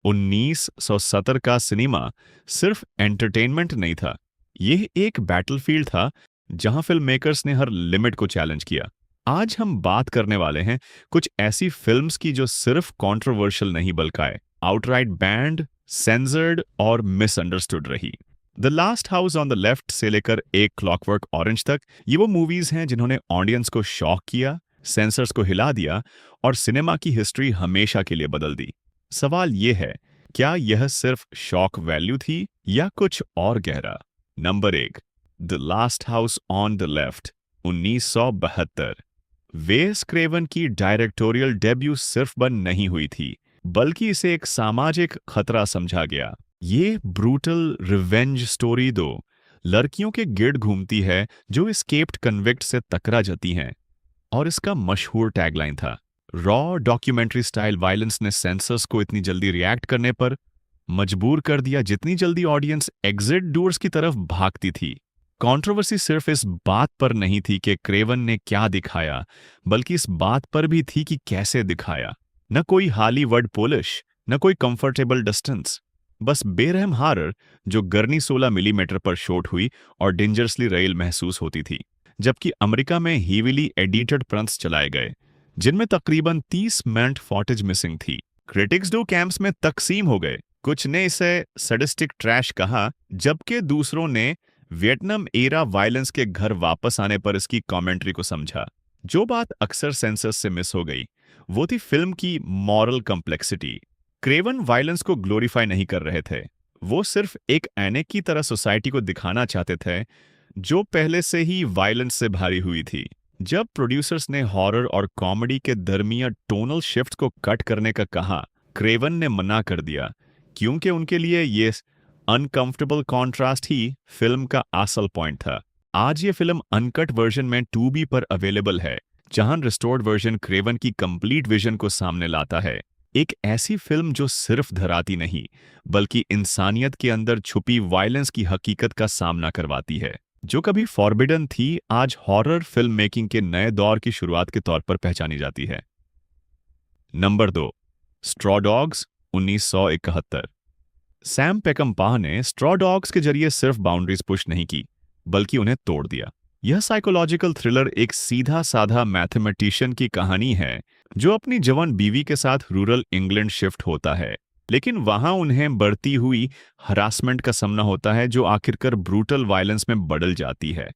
1970 का सिनेमा सिर्फ एंटरटेनमेंट नहीं था, यह एक बैटलफील्ड था जहां फिल्म मेकर्स ने हर लिमिट को चैलेंज किया। आज हम बात करने वाले हैं कुछ ऐसी फिल्म्स की जो सिर्फ कंट्रोवर्शियल नहीं बल्कि आउटराइट बैंड, सेंसर्ड और मिसअंडरस्टूड रही। The last house on the left से लेकर एक क्लॉकवर्क ऑरेंज तक ये वो मूवीज हैं जिन्होंने ऑडियंस को शॉक किया, सेंसर्स को हिला दिया और सिनेमा की हिस्ट्री हमेशा के लिए बदल दी। सवाल ये है, क्या यह सिर्फ शॉक वैल्यू थी या कुछ और गहरा? Number 1, the last house on the left, 1972। वेस क्रेवन की डायरेक्टोरियल डेब्यू सिर्फ बंद नहीं हुई थी, बल्कि इसे एक सामाजिक खतरा समझा गया। ये ब्रूटल रिवेंज स्टोरी दो लड़कियों के गिर्द घूमती है जो एस्केप्ड कन्विक्ट से टकरा जाती हैं, और इसका मशहूर टैगलाइन था, रॉ डॉक्यूमेंट्री स्टाइल वायलेंस ने सेंसर्स को इतनी जल्दी रिएक्ट करने पर मजबूर कर दिया जितनी जल्दी ऑडियंस एग्जिट डोर्स की तरफ भागती थी। कंट्रोवर्सी सिर्फ इस बात पर नहीं थी कि क्रेवन ने क्या दिखाया, बल्कि इस बात पर भी थी कि कैसे दिखाया। न कोई हॉलीवुड पॉलिश, न कोई कंफर्टेबल डिस्टेंस, बस बेरहम हॉरर जो गरनी 16 मिलीमीटर पर शॉट हुई और डेंजरसली रियल महसूस होती थी। जबकि अमेरिका में हीविली एडिटेड प्रिंट्स चलाए गए जिनमें तकरीबन 30 मिनट फॉटेज मिसिंग थी। क्रिटिक्स दो कैंप्स में तकसीम हो गए। कुछ ने इसे सडिस्टिक ट्रैश कहा, जबकि दूसरों ने वियतनाम एरा वायलेंस के घर वापस आने पर इसकी कमेंट्री को समझा। जो बात अक्सर सेंसर्स से मिस हो गई वो थी फिल्म की मॉरल कॉम्प्लेक्सिटी। क्रेवन वायलेंस को ग्लोरीफाई नहीं कर रहे थे, वो सिर्फ एक ऐने की तरह सोसाइटी को दिखाना चाहते थे जो पहले से ही वायलेंस से भारी हुई थी। जब प्रोड्यूसर्स ने हॉरर और कॉमेडी के दरमियान टोनल शिफ्ट को कट करने का कहा, क्रेवन ने मना कर दिया, क्योंकि उनके लिए ये अनकंफर्टेबल कॉन्ट्रास्ट ही फिल्म का असल पॉइंट था। आज ये फिल्म अनकट वर्जन में 2B पर अवेलेबल है, जहां रिस्टोर्ड वर्जन क्रेवन की कंप्लीट विजन को सामने लाता है। एक ऐसी फिल्म जो सिर्फ धराती नहीं, बल्कि इंसानियत के अंदर छुपी वायलेंस की हकीकत का सामना करवाती है, जो कभी फॉरबिडन थी, आज हॉरर फिल्म मेकिंग के नए दौर की शुरुआत के तौर पर पहचानी जाती है। Number 2, straw dogs, 1971। सैम पेकम्पा ने स्ट्रॉ डॉग्स के जरिए सिर्फ बाउंड्रीज पुश नहीं की, बल्कि उन्हें तोड़ दिया। यह साइकोलॉजिकल थ्रिलर एक सीधा साधा मैथमेटिशियन की कहानी है जो अपनी जवान बीवी के साथ रूरल इंग्लैंड शिफ्ट होता है, लेकिन वहां उन्हें बढ़ती हुई हरासमेंट का सामना होता है जो आखिरकार ब्रूटल वायलेंस में बदल जाती है।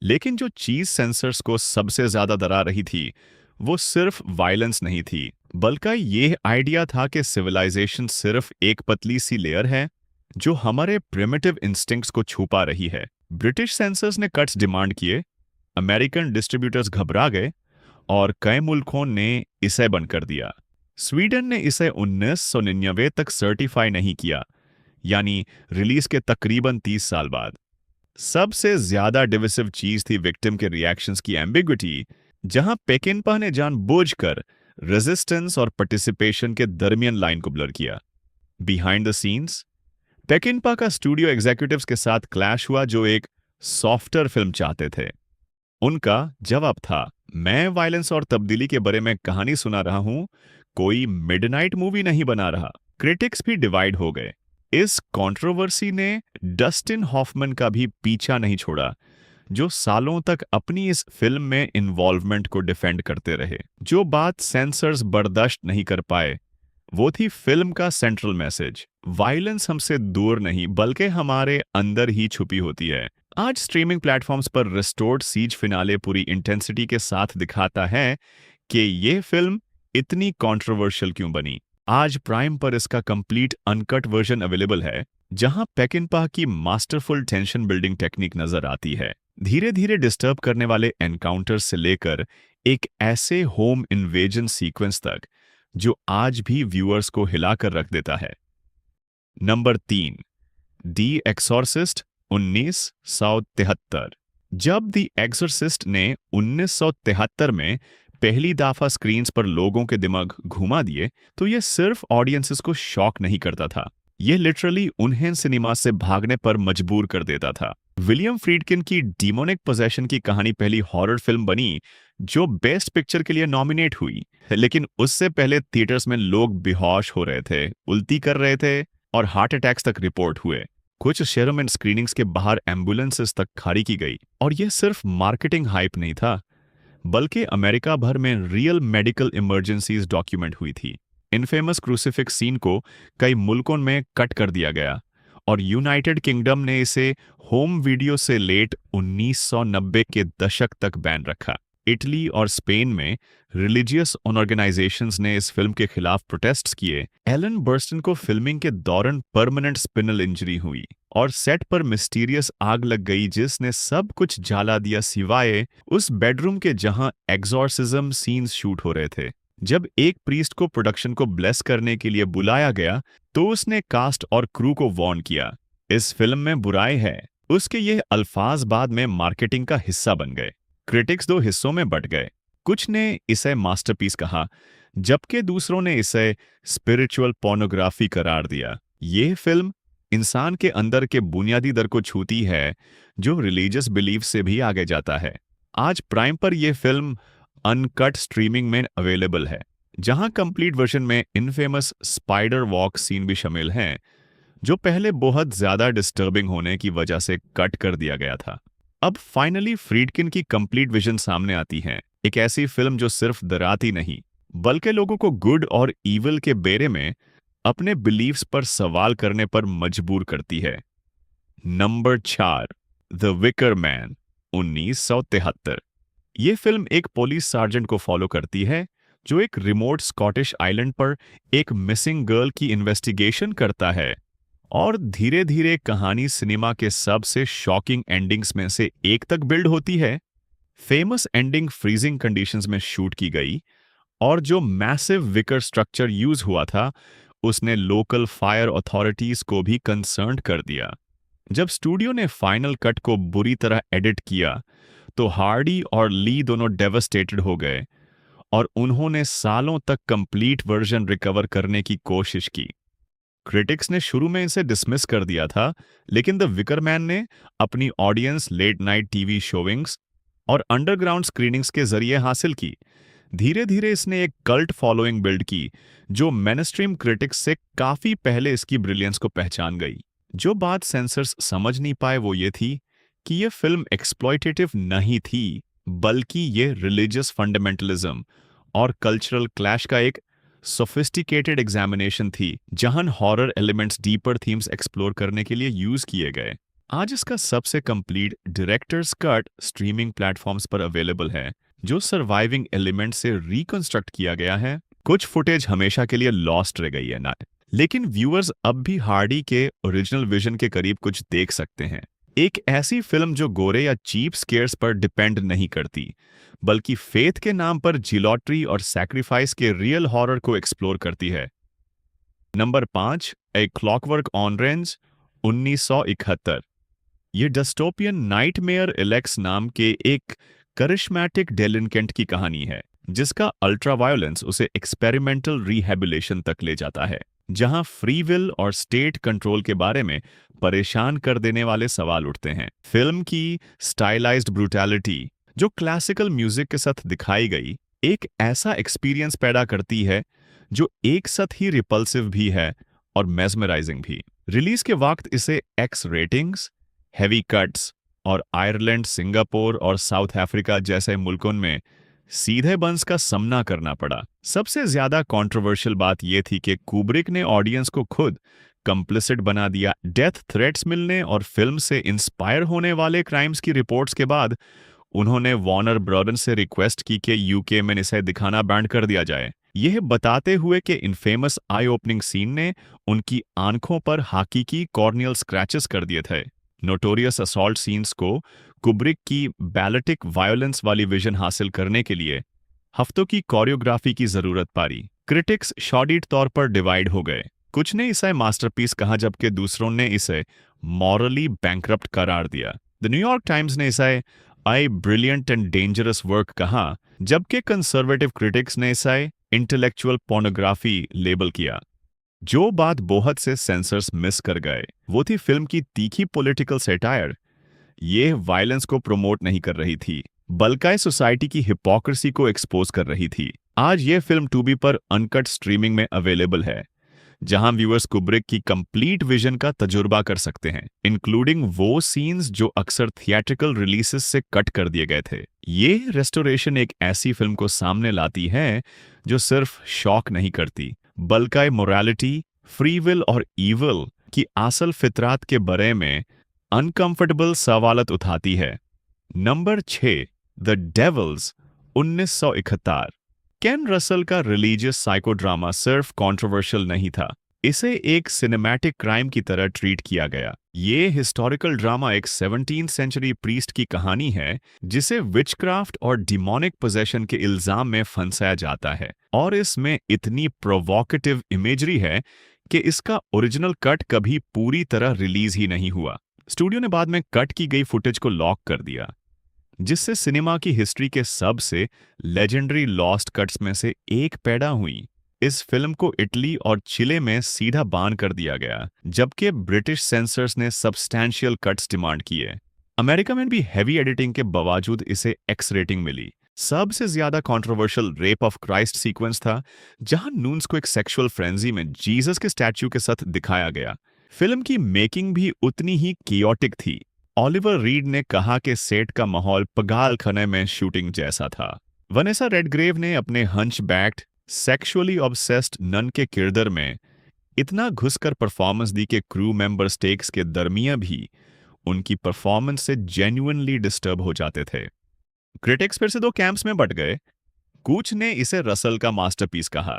लेकिन जो चीज सेंसर्स को सबसे ज्यादा डरा रही थी वो सिर्फ वायलेंस नहीं थी, बल्कि ये आइडिया था कि सिविलाइजेशन सिर्फ एक पतली सी लेयर है जो हमारे प्रिमिटिव इंस्टिंक्ट्स को छुपा रही है। ब्रिटिश सेंसर्स ने कट्स डिमांड किए, अमेरिकन डिस्ट्रीब्यूटर्स घबरा गए और कई मुल्कों ने इसे बंद कर दिया। स्वीडन ने इसे 1999 तक सर्टिफाई नहीं किया, यानी रिलीज के तकरीबन 30 साल बाद। सबसे ज्यादा डिविसिव चीज थी विक्टिम के रिएक्शंस की एम्बिग्विटी, जहां पेकिनपा ने जानबूझकर रेजिस्टेंस और पार्टिसिपेशन के दरमियान लाइन को ब्लर किया। बिहाइंड द सीन्स, पेकिनपा का स्टूडियो एग्जीक्यूटिव्स के साथ क्लैश हुआ जो एक सॉफ्टर फिल्म चाहते थे। उनका जवाब था, मैं वायलेंस और तब्दीली के बारे में कहानी सुना रहा हूं, कोई मिडनाइट मूवी नहीं बना रहा। क्रिटिक्स भी डिवाइड हो गए। इस कंट्रोवर्सी ने डस्टिन हॉफमैन का भी पीछा नहीं छोड़ा, जो सालों तक अपनी इस फिल्म में इन्वॉल्वमेंट को डिफेंड करते रहे। जो बात सेंसर्स बर्दाश्त नहीं कर पाए वो थी फिल्म का सेंट्रल मैसेज, वायलेंस हमसे दूर नहीं बल्कि हमारे अंदर ही छुपी होती है। आज स्ट्रीमिंग प्लेटफॉर्म्स पर रिस्टोर्ड सीज फिनाले पूरी इंटेंसिटी के साथ दिखाता है कि ये फिल्म इतनी कंट्रोवर्शियल क्यों बनी। आज प्राइम पर इसका कंप्लीट अनकट वर्जन अवेलेबल है, जहां पेकिनपा की मास्टरफुल टेंशन बिल्डिंग टेक्निक नजर आती है। धीरे धीरे डिस्टर्ब करने वाले एनकाउंटर्स से लेकर एक ऐसे होम इन्वेजन सीक्वेंस तक जो आज भी व्यूअर्स को हिलाकर रख देता है। नंबर 3, दी एक्सॉर्सिस्ट, 1973। जब दी एक्सॉर्सिस्ट ने 1973 में पहली दफा स्क्रीन्स पर लोगों के दिमाग घुमा दिए तो यह सिर्फ ऑडियंसेस को शॉक नहीं करता था, ये लिटरली उन्हें सिनेमा से भागने पर मजबूर कर देता था। विलियम फ्रीडकिन की डीमोनिक पोजेशन की कहानी पहली हॉरर फिल्म बनी जो बेस्ट पिक्चर के लिए नॉमिनेट हुई, लेकिन उससे पहले थिएटर्स में लोग बेहोश हो रहे थे, उल्टी कर रहे थे और हार्ट अटैक्स तक रिपोर्ट हुए। कुछ शहरों में स्क्रीनिंग्स के बाहर एम्बुलेंसेस तक खड़ी की गई। और यह सिर्फ मार्केटिंग हाइप नहीं था, बल्कि अमेरिका भर में रियल मेडिकल इमरजेंसीज डॉक्यूमेंट हुई थी। इनफेमस क्रूसिफिक्स सीन को कई मुल्कों में कट कर दिया गया और यूनाइटेड किंगडम ने इसे होम वीडियो से लेट 1990 के दशक तक बैन रखा। इटली और स्पेन में रिलीजियस ऑर्गेनाइजेशंस ने इस फिल्म के खिलाफ प्रोटेस्ट्स किए। एलन बर्स्टन को फिल्मिंग के दौरान परमानेंट स्पिनल इंजरी हुई और सेट पर मिस्टीरियस आग लग गई जिसने सब कुछ जला दिया सिवाय उस बेडरूम के जहां एग्जॉर्सिज्म सीन्स शूट हो रहे थे। जब एक प्रीस्ट को प्रोडक्शन को ब्लेस करने के लिए बुलाया गया तो उसने कास्ट और क्रू को वार्न किया, इस फिल्म में बुराई है। उसके ये अल्फाज बाद में मार्केटिंग का हिस्सा बन गए। क्रिटिक्स दो हिस्सों में बंट गए। कुछ ने इसे मास्टरपीस कहा, जबकि दूसरों ने इसे स्पिरिचुअल पोर्नोग्राफी करार दिया। ये फिल्म इंसान के अंदर के बुनियादी दर को छूती है, जो रिलीजियस बिलीफ से भी आगे जाता है। आज प्राइम पर यह फिल्म अनकट स्ट्रीमिंग में अवेलेबल है, जहां कंप्लीट वर्जन में इनफेमस स्पाइडर वॉक सीन भी शामिल हैं, जो पहले बहुत ज्यादा डिस्टर्बिंग होने की वजह से कट कर दिया गया था। अब फाइनली फ्रीडकिन की कंप्लीट विजन सामने आती है, एक ऐसी फिल्म जो सिर्फ डराती नहीं, बल्कि लोगों को गुड और ईविल के बारे में अपने बिलीव्स पर सवाल करने पर मजबूर करती है। Number 4, the Wicker Man, 1973। ये फिल्म एक पुलिस सार्जेंट को फॉलो करती है जो एक रिमोट स्कॉटिश आइलैंड पर एक मिसिंग गर्ल की इन्वेस्टिगेशन करता है और धीरे धीरे कहानी सिनेमा के सबसे शॉकिंग एंडिंग्स में से एक तक बिल्ड होती है। फेमस एंडिंग फ्रीजिंग कंडीशंस में शूट की गई और जो मैसिव विकर स्ट्रक्चर यूज हुआ था उसने लोकल फायर अथॉरिटीज को भी कंसर्न कर दिया। जब स्टूडियो ने फाइनल कट को बुरी तरह एडिट किया तो हार्डी और ली दोनों डेवस्टेटेड हो गए और उन्होंने सालों तक कंप्लीट वर्जन रिकवर करने की कोशिश की। क्रिटिक्स ने शुरू में इसे डिसमिस कर दिया था, लेकिन द विकर मैन ने अपनी ऑडियंस लेट नाइट टीवी शोविंग्स और अंडरग्राउंड स्क्रीनिंग्स के जरिए हासिल की। धीरे धीरे इसने एक कल्ट फॉलोइंग बिल्ड की जो मेनस्ट्रीम क्रिटिक्स से काफी पहले इसकी ब्रिलियंस को पहचान गई। जो बात सेंसर्स समझ नहीं पाए वो ये थी कि यह फिल्म एक्सप्लॉयटेटिव नहीं थी, बल्कि ये रिलीजियस फंडामेंटलिज्म और कल्चरल क्लैश का एक सोफिस्टिकेटेड एग्जामिनेशन थी, जहां horror elements deeper themes explore करने के लिए यूज किए गए। आज इसका सबसे complete directors cut streaming platforms पर अवेलेबल है, जो सर्वाइविंग एलिमेंट से रिकंस्ट्रक्ट किया गया है। कुछ फुटेज हमेशा के लिए लॉस्ट रह गई है ना, लेकिन व्यूअर्स अब भी हार्डी के ओरिजिनल विजन के करीब कुछ देख सकते हैं। एक ऐसी फिल्म जो गोरे या चीप स्केयर्स पर डिपेंड नहीं करती, बल्कि फेथ के नाम पर जिलॉटरी और सैक्रिफाइस के रियल हॉरर को एक्सप्लोर करती है। नंबर 5, ए क्लॉकवर्क ऑरेंज, 1971। ये डिस्टोपियन नाइटमेयर एलेक्स नाम के एक करिश्मेटिक डेलिंकेंट की कहानी है, जिसका अल्ट्रा वायलेंस उसे एक्सपेरिमेंटल रिहेबिलिटेशन तक ले जाता है, जहां फ्री विल और स्टेट कंट्रोल के बारे में परेशान कर देने वाले सवाल उठते हैं। फिल्म की स्टाइलाइज्ड ब्रूटैलिटी जो क्लासिकल म्यूजिक के साथ दिखाई गई, एक ऐसा एक्सपीरियंस पैदा करती है जो एक साथ ही रिपल्सिव भी है और मेस्मराइजिंग भी। रिलीज के वक्त इसे एक्स रेटिंग्स, हेवी कट्स और आयरलैंड, सिंगापुर और साउथ अफ्रीका जैसे मुल्कों में सीधे बंस का सामना करना पड़ा। सबसे ज्यादा कंट्रोवर्शियल बात यह थी कि कुब्रिक ने ऑडियंस को खुद कंप्लिसिट बना दिया। डेथ थ्रेट्स मिलने और फिल्म से इंस्पायर होने वाले क्राइम्स की रिपोर्ट्स के बाद उन्होंने वार्नर ब्रदर्स से रिक्वेस्ट की कि यूके में इसे दिखाना बैंड कर दिया जाए, यह बताते हुए कि इनफेमस आई ओपनिंग सीन ने उनकी आंखों पर हकीकी कॉर्नियल स्क्रैचेस कर दिए थे। नोटोरियस असॉल्ट सीन्स को कुब्रिक की बैलेटिक वायलेंस वाली विजन हासिल करने के लिए हफ्तों की कोरियोग्राफी की जरूरत पड़ी। क्रिटिक्स शॉर्डिड तौर पर डिवाइड हो गए। कुछ ने इसे मास्टरपीस कहा जबकि दूसरों ने इसे मॉरली बैंकरप्ट करार दिया। द न्यूयॉर्क टाइम्स ने इसे आई ब्रिलियंट एंड डेंजरस वर्क कहा, जबकि कंजर्वेटिव क्रिटिक्स ने इसे इंटेलेक्चुअल पोर्नोग्राफी लेबल किया। जो बात बहुत से सेंसर्स मिस कर गए वो थी फिल्म की तीखी पॉलिटिकल सेटायर। ये वायलेंस को प्रमोट नहीं कर रही थी, बल्कि सोसाइटी की हिपोक्रेसी को एक्सपोज कर रही थी। आज ये फिल्म टूबी पर अनकट स्ट्रीमिंग में अवेलेबल है, जहां व्यूअर्स कुब्रिक की कंप्लीट विजन का तजुर्बा कर सकते हैं, इंक्लूडिंग वो सीन्स जो अक्सर थिएट्रिकल रिलीजेस से कट कर दिए गए थे। ये रेस्टोरेशन एक ऐसी फिल्म को सामने लाती है जो सिर्फ शॉक नहीं करती, बल्कि मोरालिटी, फ्री विल और ईविल की असल फितरात के बारे में अनकंफर्टेबल सवालत उठाती है। Number 6, the Devils, 1971। Ken Russell का रिलीजियस साइकोड्रामा सिर्फ कंट्रोवर्शियल नहीं था, इसे एक सिनेमैटिक क्राइम की तरह ट्रीट किया गया। ये हिस्टोरिकल ड्रामा एक 17th सेंचुरी प्रीस्ट की कहानी है जिसे विचक्राफ्ट और डिमोनिक पोजेशन के इल्जाम में फंसाया जाता है, और इसमें इतनी प्रोवोकेटिव इमेजरी है कि इसका ओरिजिनल कट कभी पूरी तरह रिलीज ही नहीं हुआ। स्टूडियो ने बाद में कट की गई फुटेज को लॉक कर दिया, जिससे सिनेमा की हिस्ट्री के सबसे लेजेंडरी लॉस्ट कट्स में से एक पैदा हुई। इस फिल्म को इटली और चिले में सीधा बैन कर दिया गया, जबकि ब्रिटिश सेंसर्स ने सब्सटैंशियल कट्स डिमांड किए। अमेरिका में भी हैवी एडिटिंग के बावजूद इसे एक्स रेटिंग मिली। सबसे ज्यादा controversial rape of Christ sequence था, जहां नून्स को एक सेक्सुअल फ्रेंजी में जीसस के स्टैच्यू के साथ दिखाया गया। फिल्म की मेकिंग भी उतनी ही कियोटिक थी। ऑलिवर रीड ने कहा कि सेट का माहौल पगाल खाने में शूटिंग जैसा था। वनेसा रेडग्रेव ने अपने हंचबैक्ड, सेक्सुअली ऑब्सेस्ड नन के किरदार में इतना घुसकर परफॉर्मेंस दी कि क्रू मेंबर स्टेक्स के दरमियान भी उनकी परफॉर्मेंस से जेन्युइनली डिस्टर्ब हो जाते थे। क्रिटिक्स फिर से दो कैंप्स में बट गए। कुछ ने इसे रसल का मास्टरपीस कहा,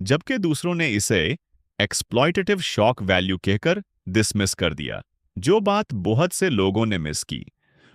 जबकि दूसरों ने इसे एक्सप्लॉयटेटिव शॉक वैल्यू कहकर डिसमिस कर दिया। जो बात बहुत से लोगों ने मिस की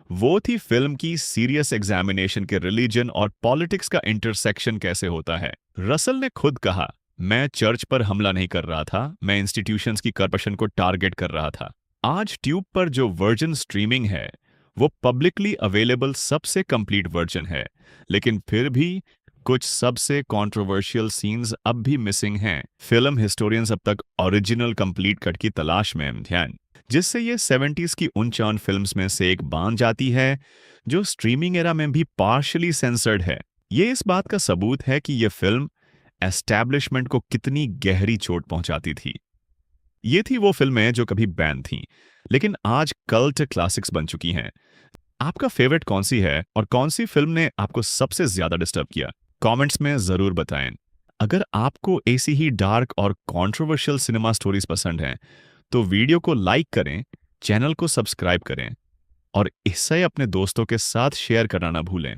वो थी फिल्म की सीरियस एग्जामिनेशन के रिलीजन और पॉलिटिक्स का इंटरसेक्शन कैसे होता है। रसल ने खुद कहा, मैं चर्च पर हमला नहीं कर रहा था, मैं इंस्टीट्यूशंस की करप्शन को टारगेट कर रहा था। आज ट्यूब पर जो वर्जन स्ट्रीमिंग है वो पब्लिकली अवेलेबल सबसे कंप्लीट वर्जन है, लेकिन फिर भी कुछ सबसे कंट्रोवर्शियल सीन्स अब भी मिसिंग हैं। फिल्म हिस्टोरियंस अब तक ओरिजिनल कंप्लीट कट की तलाश में ध्यान, जिससे ये 70s की उन चांद फिल्म्स में से एक बन जाती है जो स्ट्रीमिंग एरा में भी पार्शियली सेंसर्ड है। ये इस बात का सबूत है कि ये फिल्म एस्टैब्लिशमेंट को कितनी गहरी चोट पहुंचाती थी। ये थी वो फिल्में जो कभी बैन थीं, लेकिन आज कल्ट क्लासिक्स बन चुकी हैं। आपका फेवरेट कौन सी है और कौन सी फिल्म ने आपको सबसे ज्यादा डिस्टर्ब किया? कमेंट्स में जरूर बताएं। अगर आपको ऐसी ही डार्क और कंट्रोवर्शियल सिनेमा स्टोरीज पसंद हैं, तो वीडियो को लाइक करें, चैनल को सब्सक्राइब करें और इसे अपने दोस्तों के साथ शेयर करना ना भूलें।